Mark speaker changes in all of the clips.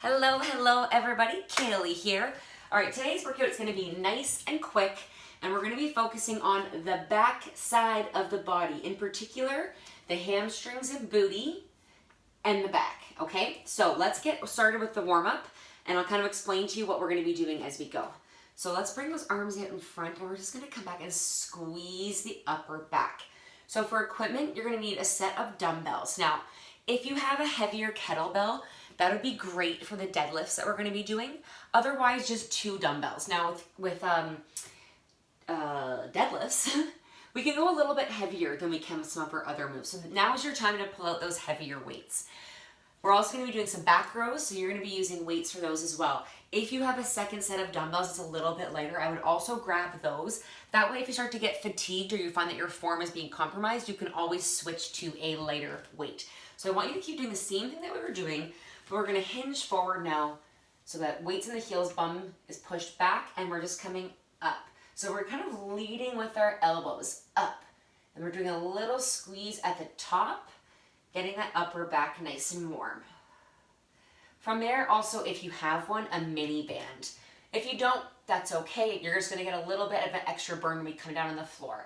Speaker 1: Hello everybody, Kaylee here. All right, today's workout is gonna be nice and quick, and we're gonna be focusing on the back side of the body, in particular, the hamstrings and booty and the back, okay? So let's get started with the warm up, and I'll kind of explain to you what we're gonna be doing as we go. So let's bring those arms out in front, and we're just gonna come back and squeeze the upper back. So for equipment, you're gonna need a set of dumbbells. Now, if you have a heavier kettlebell, that would be great for the deadlifts that we're going to be doing. Otherwise, just 2 dumbbells. Now, with deadlifts, we can go a little bit heavier than we can with some of our other moves. So now is your time to pull out those heavier weights. We're also going to be doing some back rows, so you're going to be using weights for those as well. If you have a second set of dumbbells, it's a little bit lighter, I would also grab those. That way, if you start to get fatigued or you find that your form is being compromised, you can always switch to a lighter weight. So I want you to keep doing the same thing that we were doing, but we're gonna hinge forward now so that weights in the heels, bum is pushed back, and we're just coming up. So we're kind of leading with our elbows up, and we're doing a little squeeze at the top, getting that upper back nice and warm. From there, also, if you have one, a mini band. If you don't, that's okay. You're just gonna get a little bit of an extra burn when we come down on the floor.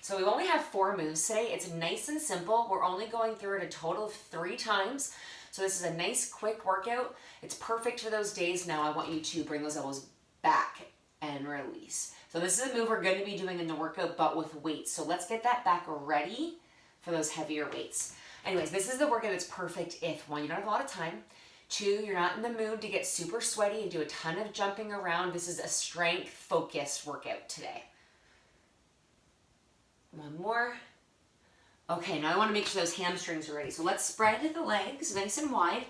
Speaker 1: So we only have 4 moves today. It's nice and simple. We're only going through it a total of 3 times. So this is a nice quick workout. It's perfect for those days. Now I want you to bring those elbows back and release. So this is a move we're going to be doing in the workout, but with weights. So let's get that back ready for those heavier weights. Anyways, this is the workout that's perfect if 1, you don't have a lot of time, 2, you're not in the mood to get super sweaty and do a ton of jumping around. This is a strength focused workout today. 1 more. Okay, now I want to make sure those hamstrings are ready. So let's spread the legs nice and wide,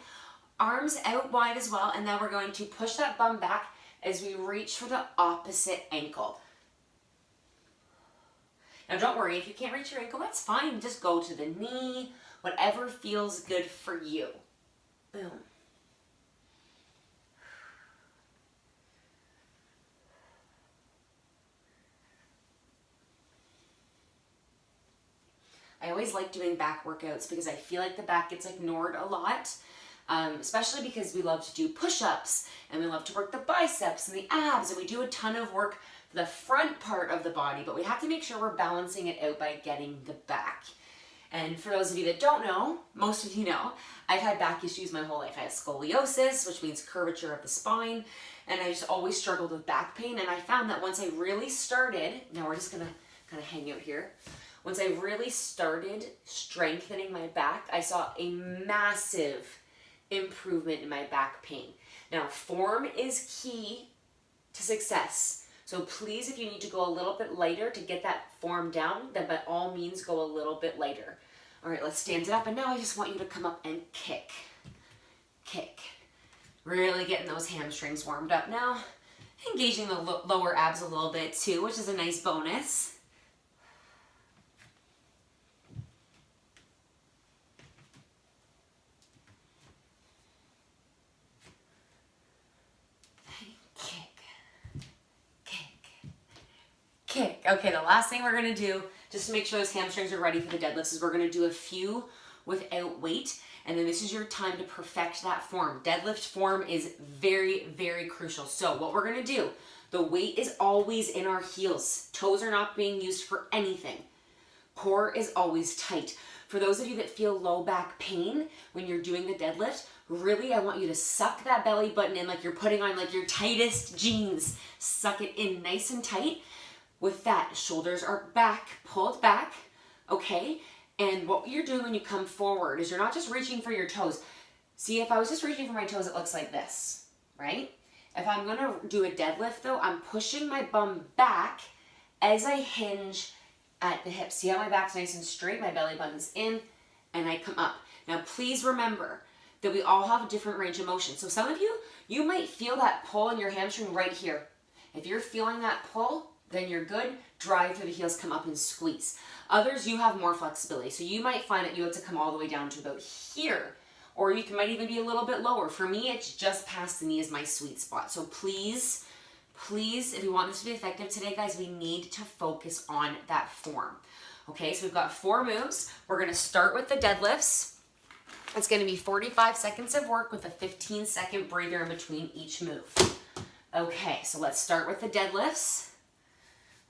Speaker 1: arms out wide as well, and now we're going to push that bum back as we reach for the opposite ankle. Now don't worry, if you can't reach your ankle, that's fine. Just go to the knee, whatever feels good for you. Boom. I always like doing back workouts because I feel like the back gets ignored a lot, especially because we love to do push-ups and we love to work the biceps and the abs, and we do a ton of work for the front part of the body, but we have to make sure we're balancing it out by getting the back. And for those of you that don't know, most of you know, I've had back issues my whole life. I have scoliosis, which means curvature of the spine, and I just always struggled with back pain, and I found that once I really started, now we're just gonna kind of hang out here, once I really started strengthening my back, I saw a massive improvement in my back pain. Now, form is key to success. So please, if you need to go a little bit lighter to get that form down, then by all means go a little bit lighter. All right, let's stand it up. And now I just want you to come up and kick. Kick. Really getting those hamstrings warmed up now. Engaging the lower abs a little bit too, which is a nice bonus. Kick. Okay, the last thing we're gonna do, just to make sure those hamstrings are ready for the deadlifts, is we're gonna do a few without weight, and then this is your time to perfect that form. Deadlift form is very, very crucial. So what we're gonna do, the weight is always in our heels. Toes are not being used for anything. Core is always tight. For those of you that feel low back pain when you're doing the deadlift, really, I want you to suck that belly button in like you're putting on like your tightest jeans. Suck it in nice and tight. With that, shoulders are back, pulled back, okay? And what you're doing when you come forward is you're not just reaching for your toes. See, if I was just reaching for my toes, it looks like this, right? If I'm gonna do a deadlift though, I'm pushing my bum back as I hinge at the hips. See how my back's nice and straight, my belly button's in, and I come up. Now, please remember that we all have a different range of motion. So some of you, you might feel that pull in your hamstring right here. If you're feeling that pull, then you're good. Drive through the heels, come up and squeeze. Others, you have more flexibility. So you might find that you have to come all the way down to about here, or you might even be a little bit lower. For me, it's just past the knee is my sweet spot. So please, please, if you want this to be effective today, guys, we need to focus on that form. Okay, so we've got 4 moves. We're gonna start with the deadlifts. It's going to be 45 seconds of work with a 15-second breather in between each move. Okay, so let's start with the deadlifts.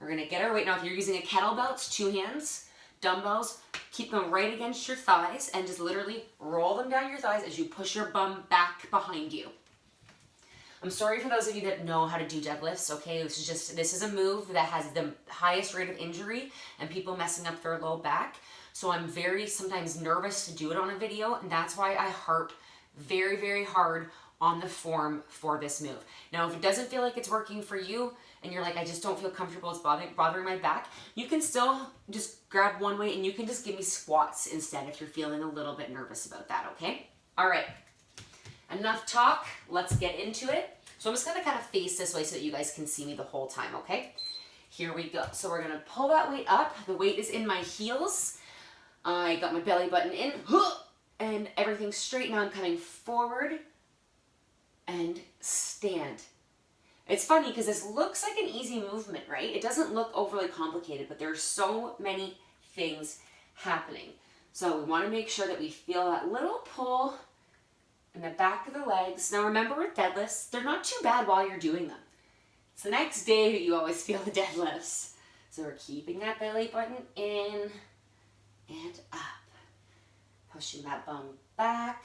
Speaker 1: We're going to get our weight. Now, if you're using a kettlebell, it's 2 hands. Dumbbells, keep them right against your thighs and just literally roll them down your thighs as you push your bum back behind you. I'm sorry for those of you that know how to do deadlifts, okay? This is a move that has the highest rate of injury and people messing up their low back. So I'm very sometimes nervous to do it on a video, and that's why I harp very, very hard on the form for this move. Now, if it doesn't feel like it's working for you and you're like, I just don't feel comfortable, it's bothering my back, you can still just grab one weight and you can just give me squats instead if you're feeling a little bit nervous about that, okay? All right, enough talk, let's get into it. So I'm just gonna kind of face this way so that you guys can see me the whole time, okay? Here we go. So we're gonna pull that weight up. The weight is in my heels. I got my belly button in, and everything's straight. Now I'm coming forward and stand. It's funny because this looks like an easy movement, right? It doesn't look overly complicated, but there's so many things happening. So we want to make sure that we feel that little pull in the back of the legs. Now remember with deadlifts, they're not too bad while you're doing them. It's the next day that you always feel the deadlifts. So we're keeping that belly button in and up. Pushing that bum back.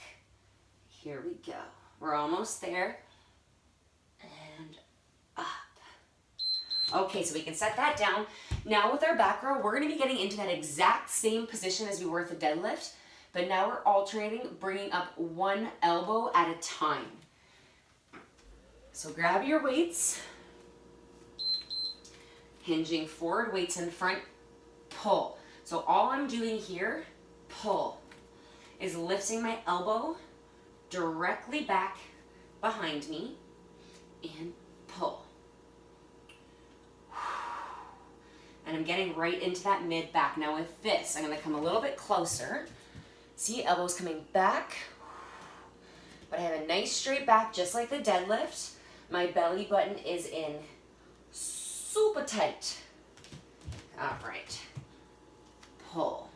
Speaker 1: Here we go. We're almost there. And up. Okay, so we can set that down. Now with our back row, we're going to be getting into that exact same position as we were with the deadlift, but now we're alternating, bringing up one elbow at a time. So grab your weights, hinging forward, weights in front, pull. So all I'm doing here, pull, is lifting my elbow directly back behind me and pull. And I'm getting right into that mid back. Now with this, I'm gonna come a little bit closer. See, elbows coming back, but I have a nice straight back, just like the deadlift. My belly button is in super tight. All right, pull,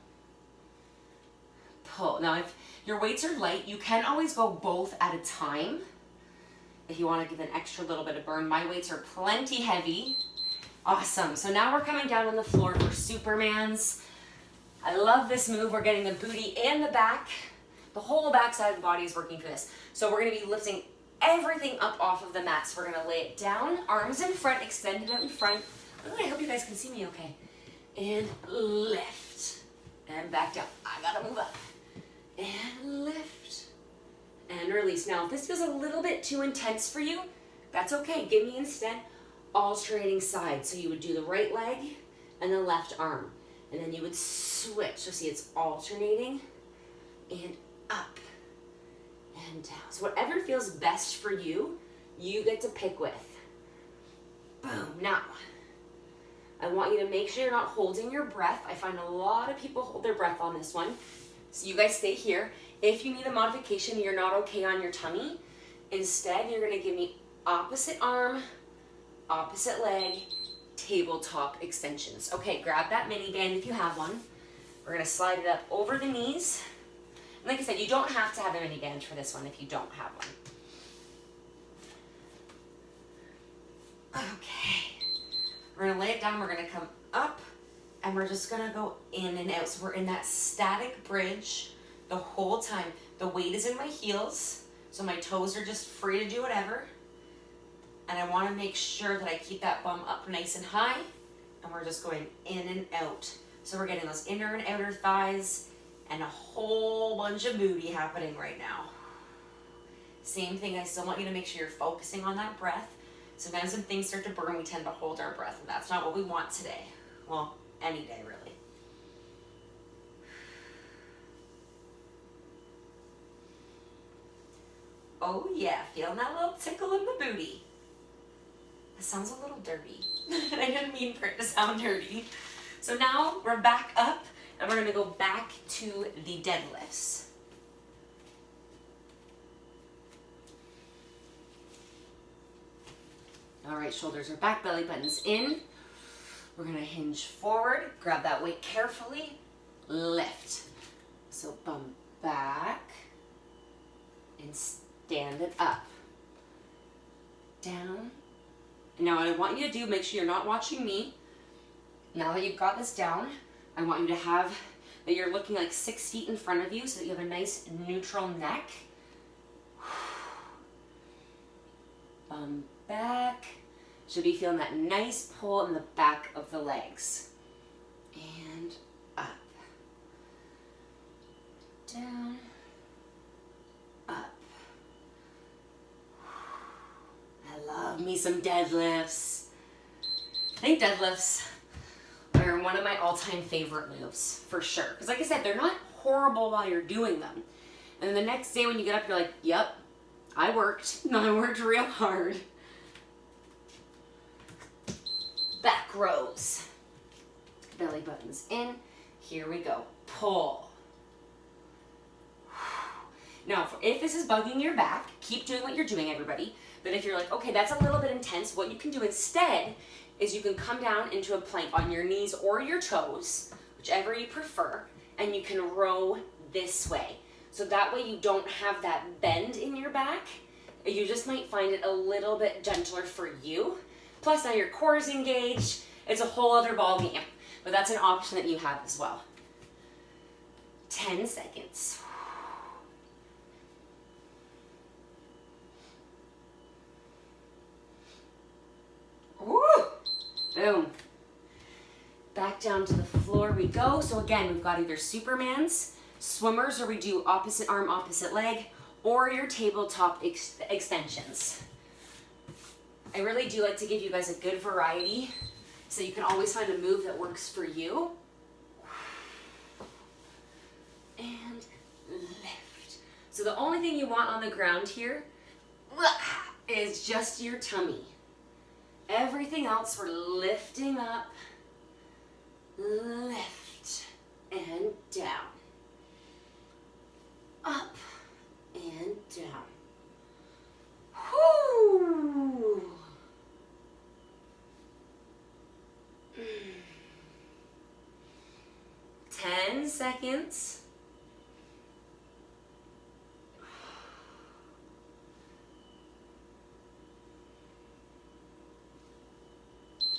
Speaker 1: pull. Now if your weights are light, you can always go both at a time if you wanna give an extra little bit of burn. My weights are plenty heavy. Awesome, so now we're coming down on the floor for Supermans. I love this move. We're getting the booty and the back. The whole back side of the body is working for this. So we're gonna be lifting everything up off of the mat. So we're gonna lay it down, arms in front, extended out in front. Oh, I hope you guys can see me okay. And lift, and back down. I gotta move up. And lift, and release. Now, if this feels a little bit too intense for you, that's okay. Give me instead alternating sides. So you would do the right leg and the left arm. And then you would switch. So see, it's alternating and up and down. So whatever feels best for you, you get to pick with. Boom. Now, I want you to make sure you're not holding your breath. I find a lot of people hold their breath on this one. So you guys stay here. If you need a modification, you're not okay on your tummy, instead, you're gonna give me opposite arm, opposite leg, tabletop extensions. Okay, grab that mini band if you have one. We're gonna slide it up over the knees. And like I said, you don't have to have a mini band for this one if you don't have one. Okay, we're gonna lay it down, we're gonna come up, and we're just gonna go in and out. So we're in that static bridge the whole time. The weight is in my heels, so my toes are just free to do whatever. And I wanna make sure that I keep that bum up nice and high, and we're just going in and out. So we're getting those inner and outer thighs and a whole bunch of booty happening right now. Same thing, I still want you to make sure you're focusing on that breath. Sometimes when things start to burn, we tend to hold our breath, and that's not what we want today. Well, any day really. Oh yeah, feeling that little tickle in the booty. It sounds a little dirty. I didn't mean for it to sound dirty. So now we're back up and we're gonna go back to the deadlifts. All right, shoulders are back, belly button's in. We're gonna hinge forward, grab that weight carefully, lift. So bum back, and stand it up. Down. Now what I want you to do, make sure you're not watching me. Now that you've got this down, I want you to have that you're looking like 6 feet in front of you so that you have a nice neutral neck. Bum back. Should be feeling that nice pull in the back of the legs. And up. Down. Up. I love me some deadlifts. I think deadlifts are one of my all-time favorite moves, for sure. Because like I said, they're not horrible while you're doing them. And then the next day when you get up, you're like, yep, I worked. No, I worked real hard. Back rows. Belly buttons in. Here we go. Pull. Now, if this is bugging your back, keep doing what you're doing, everybody. But if you're like, okay, that's a little bit intense, what you can do instead is you can come down into a plank on your knees or your toes, whichever you prefer, and you can row this way. So that way you don't have that bend in your back. You just might find it a little bit gentler for you. Plus now your core is engaged. It's a whole other ball game, but that's an option that you have as well. 10 seconds. Woo! Boom. Back down to the floor we go. So again, we've got either Supermans, swimmers, or we do opposite arm, opposite leg, or your tabletop extensions. I really do like to give you guys a good variety so you can always find a move that works for you. And lift. So the only thing you want on the ground here is just your tummy. Everything else we're lifting up, lift, and down. Up and down. Whoo! 10 seconds.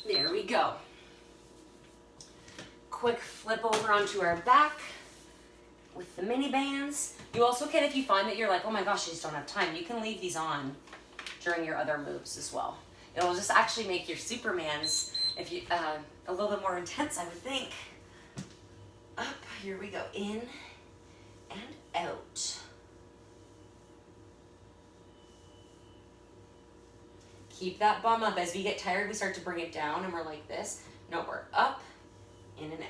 Speaker 1: There we go. Quick flip over onto our back with the mini bands. You also can, if you find that you're like, oh my gosh, I just don't have time, you can leave these on during your other moves as well. It'll just actually make your Supermans if you a little bit more intense, I would think. Up, here we go, in and out. Keep that bum up. As we get tired, we start to bring it down and we're like this. No, we're up, in and out.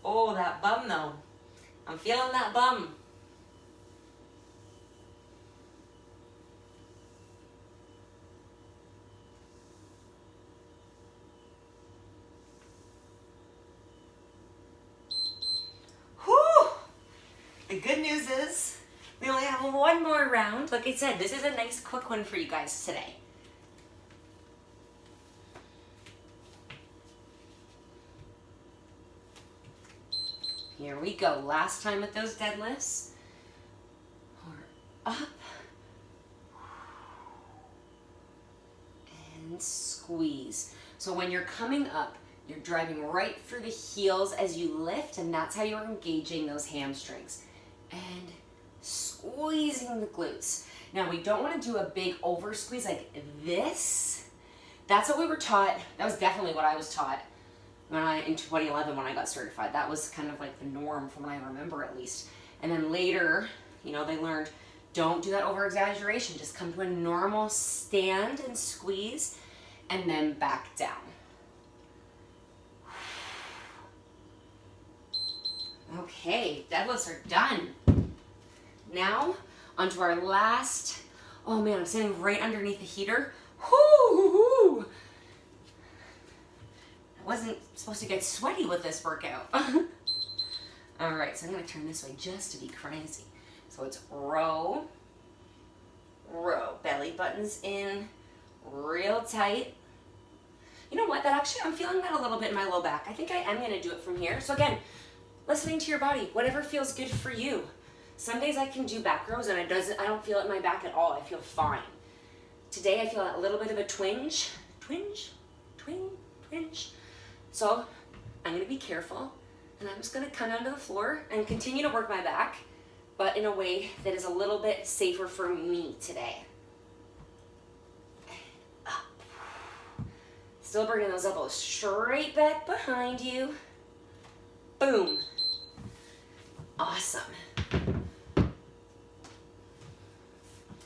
Speaker 1: Oh, that bum though. I'm feeling that bum. The good news is we only have one more round. Like I said, this is a nice quick one for you guys today. Here we go. Last time with those deadlifts. We're up. And squeeze. So when you're coming up, you're driving right through the heels as you lift, and that's how you're engaging those hamstrings. And squeezing the glutes. Now we don't want to do a big over squeeze like this. That's what we were taught. That was definitely what I was taught in 2011 when I got certified. That was kind of like the norm from what I remember at least. And then later, you know, they learned don't do that over exaggeration. Just come to a normal stand and squeeze and then back down. Okay, deadlifts are done. Now, onto our last, oh man, I'm sitting right underneath the heater. Whoo! I wasn't supposed to get sweaty with this workout. All right, so I'm gonna turn this way just to be crazy. So it's row, row, belly buttons in, real tight. You know what, that actually, I'm feeling that a little bit in my low back. I think I am gonna do it from here. So again, listening to your body, whatever feels good for you. Some days I can do back rows and I don't feel it in my back at all. I feel fine. Today I feel a little bit of a twinge. So I'm gonna be careful and I'm just gonna come down to the floor and continue to work my back, but in a way that is a little bit safer for me today. Up. Still bringing those elbows straight back behind you. Boom. Awesome.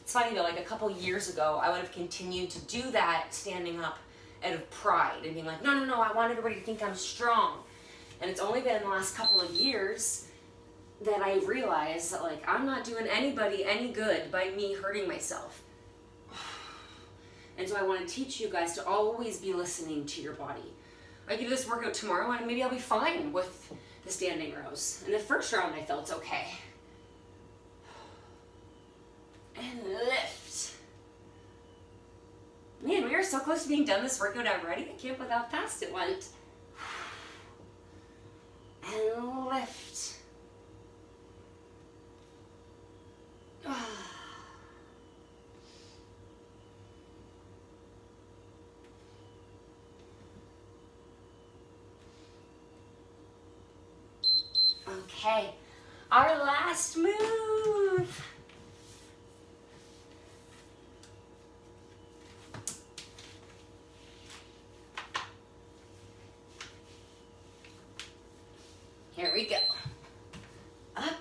Speaker 1: It's funny though, like a couple years ago, I would have continued to do that standing up out of pride and being like, no, I want everybody to think I'm strong. And it's only been in the last couple of years that I realized that like, I'm not doing anybody any good by me hurting myself. And so I want to teach you guys to always be listening to your body. I can do this workout tomorrow and maybe I'll be fine with the standing rows. In the first round, I felt okay. And lift. Man, we are so close to being done this workout already. I can't believe how fast it went. And lift. Okay, our last move. Here we go. Up.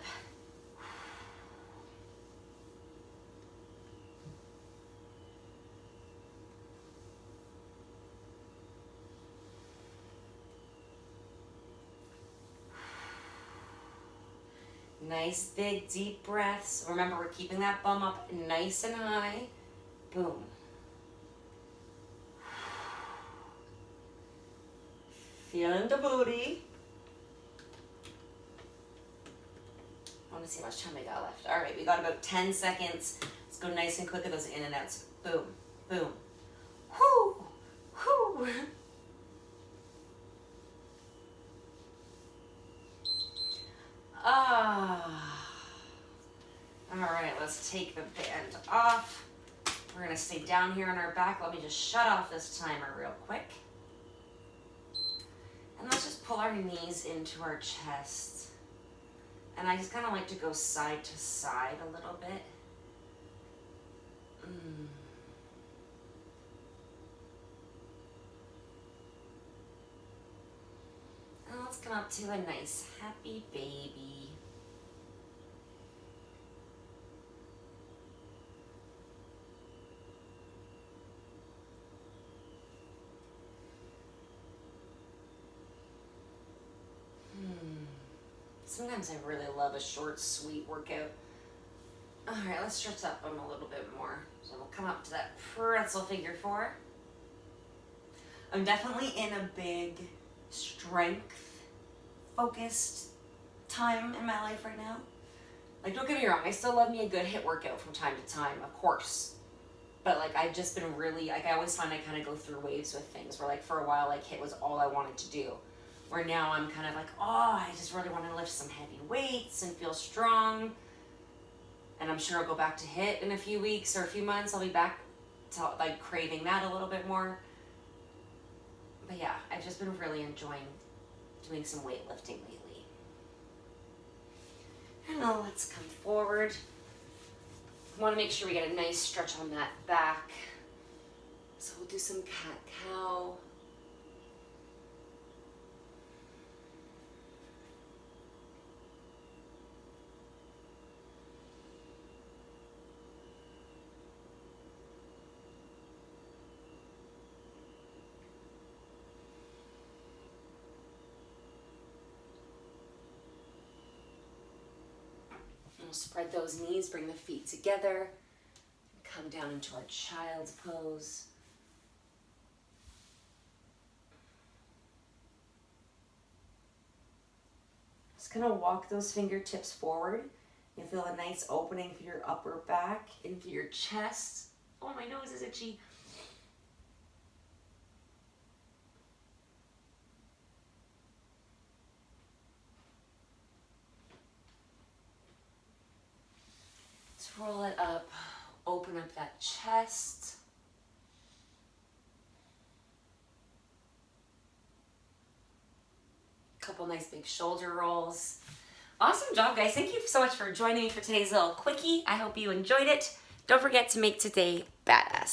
Speaker 1: Nice big deep breaths. Remember, we're keeping that bum up nice and high. Boom. Feeling the booty. I want to see how much time I got left. All right, we got about 10 seconds. Let's go nice and quick with those in and outs. Boom, boom. Whoo, whoo. All right, let's take the band off. We're gonna stay down here on our back. Let me just shut off this timer real quick. And let's just pull our knees into our chest. And I just kind of like to go side to side a little bit. And let's come up to a nice happy baby. Sometimes I really love a short, sweet workout. All right, let's stretch that bum a little bit more. So we'll come up to that pretzel figure 4. I'm definitely in a big strength-focused time in my life right now. Like, don't get me wrong, I still love me a good HIIT workout from time to time, of course. But like, I've just been really, like, I always find I kind of go through waves with things where like for a while, like HIIT was all I wanted to do. Where now I'm kind of like, oh, I just really want to lift some heavy weights and feel strong. And I'm sure I'll go back to HIIT in a few weeks or a few months. I'll be back to like craving that a little bit more. But yeah, I've just been really enjoying doing some weightlifting lately. And now let's come forward. I want to make sure we get a nice stretch on that back. So we'll do some cat-cow. We'll spread those knees, bring the feet together, come down into our child's pose. Just gonna walk those fingertips forward. You feel a nice opening through your upper back, into your chest. Oh, my nose is itchy. Let's roll it up, open up that chest. Couple nice big shoulder rolls. Awesome job, guys. Thank you so much for joining me for today's little quickie. I hope you enjoyed it. Don't forget to make today badass.